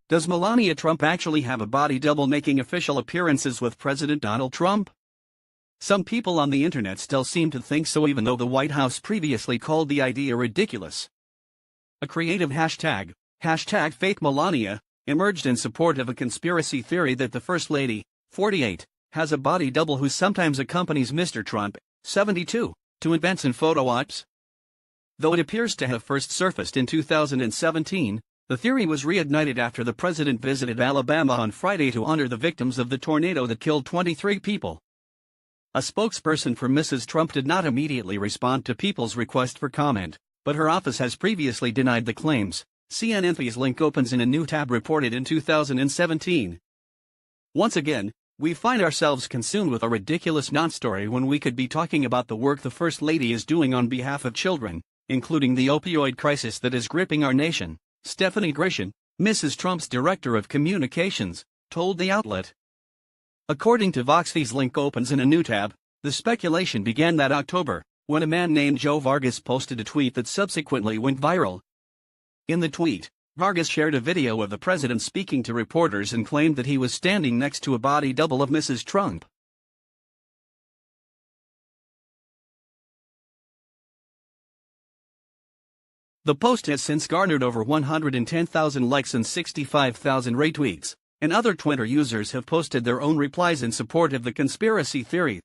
Does Melania Trump actually have a body double making official appearances with President Donald Trump? Some people on the internet still seem to think so, even though the White House previously called the idea ridiculous. A creative hashtag #FakeMelania, emerged in support of a conspiracy theory that the First Lady, 48, has a body double who sometimes accompanies Mr. Trump, 72, to events and photo ops. Though it appears to have first surfaced in 2017, the theory was reignited after the president visited Alabama on Friday to honor the victims of the tornado that killed 23 people. A spokesperson for Mrs. Trump did not immediately respond to people's request for comment, but her office has previously denied the claims, CNN's link opens in a new tab reported in 2017. Once again, we find ourselves consumed with a ridiculous non-story when we could be talking about the work the First Lady is doing on behalf of children, including the opioid crisis that is gripping our nation. Stephanie Grisham, Mrs. Trump's director of communications, told the outlet. According to Vox's link opens in a new tab, the speculation began that October, when a man named Joe Vargas posted a tweet that subsequently went viral. In the tweet, Vargas shared a video of the president speaking to reporters and claimed that he was standing next to a body double of Mrs. Trump. The post has since garnered over 110,000 likes and 65,000 retweets, and other Twitter users have posted their own replies in support of the conspiracy theory.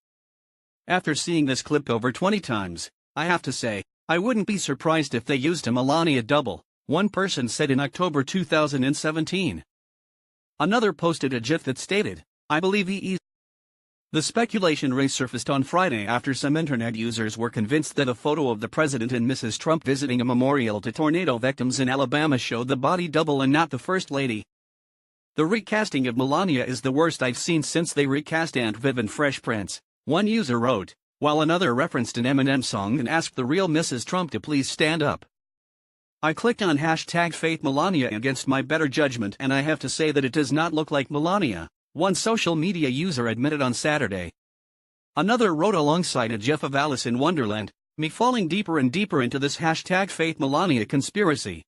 After seeing this clip over 20 times, I have to say, I wouldn't be surprised if they used a Melania double, one person said in October 2017. Another posted a GIF that stated, "I believe he is." The speculation resurfaced on Friday after some internet users were convinced that a photo of the president and Mrs. Trump visiting a memorial to tornado victims in Alabama showed the body double and not the First Lady. "The recasting of Melania is the worst I've seen since they recast Aunt Viv in Fresh Prince," one user wrote, while another referenced an Eminem song and asked the real Mrs. Trump to please stand up. I clicked on #FakeMelania against my better judgment, and I have to say that it does not look like Melania, one social media user admitted on Saturday. Another wrote alongside a gif of Alice in Wonderland, "Me falling deeper and deeper into this #FakeMelania conspiracy."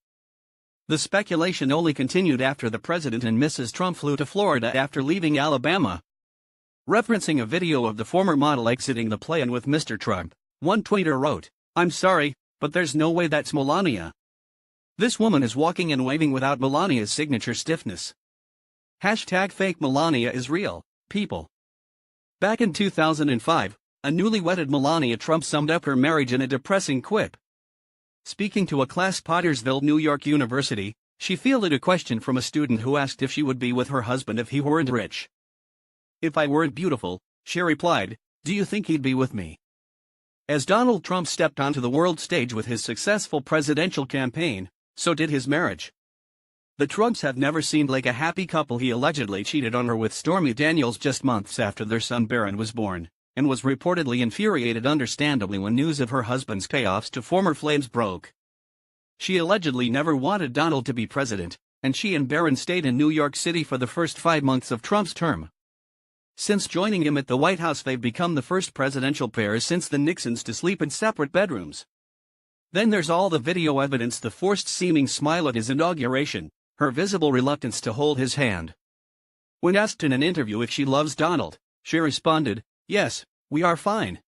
The speculation only continued after the president and Mrs. Trump flew to Florida after leaving Alabama. Referencing a video of the former model exiting the plane with Mr. Trump, one tweeter wrote, "I'm sorry, but there's no way that's Melania. This woman is walking and waving without Melania's signature stiffness." #FakeMelania is real, people. Back in 2005, a newly wedded Melania Trump summed up her marriage in a depressing quip. Speaking to a class at Pottersville, New York University, she fielded a question from a student who asked if she would be with her husband if he weren't rich. "If I weren't beautiful," she replied, "do you think he'd be with me?" As Donald Trump stepped onto the world stage with his successful presidential campaign, so did his marriage. The Trumps have never seemed like a happy couple. He allegedly cheated on her with Stormy Daniels just months after their son Barron was born, and was reportedly infuriated understandably when news of her husband's payoffs to former flames broke. She allegedly never wanted Donald to be president, and she and Barron stayed in New York City for the first 5 months of Trump's term. Since joining him at the White House, they've become the first presidential pair since the Nixons to sleep in separate bedrooms. Then there's all the video evidence: the forced-seeming smile at his inauguration, her visible reluctance to hold his hand. When asked in an interview if she loves Donald, she responded, "Yes, we are fine."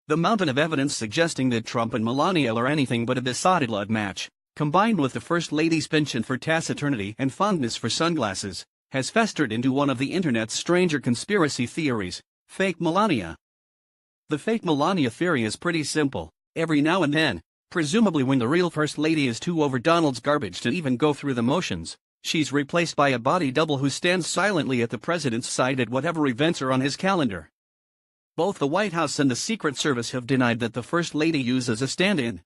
The mountain of evidence suggesting that Trump and Melania are anything but a decided love match, combined with the First Lady's penchant for taciturnity and fondness for sunglasses, has festered into one of the internet's stranger conspiracy theories: fake Melania. The fake Melania theory is pretty simple. Every now and then, presumably when the real First Lady is too over Donald's garbage to even go through the motions, she's replaced by a body double who stands silently at the president's side at whatever events are on his calendar. Both the White House and the Secret Service have denied that the First Lady uses a stand-in.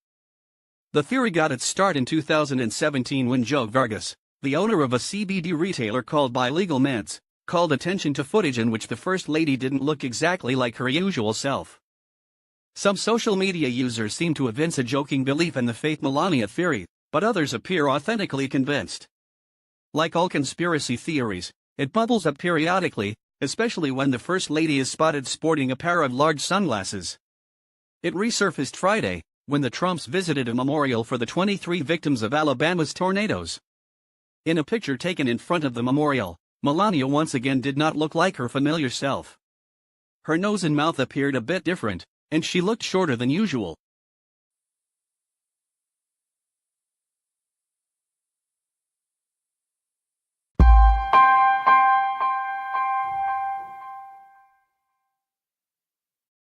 The theory got its start in 2017 when Joe Vargas, the owner of a CBD retailer called By Legal Meds, called attention to footage in which the First Lady didn't look exactly like her usual self. Some social media users seem to evince a joking belief in the fake Melania theory, but others appear authentically convinced. Like all conspiracy theories, it bubbles up periodically, especially when the First Lady is spotted sporting a pair of large sunglasses. It resurfaced Friday, when the Trumps visited a memorial for the 23 victims of Alabama's tornadoes. In a picture taken in front of the memorial, Melania once again did not look like her familiar self. Her nose and mouth appeared a bit different, and she looked shorter than usual.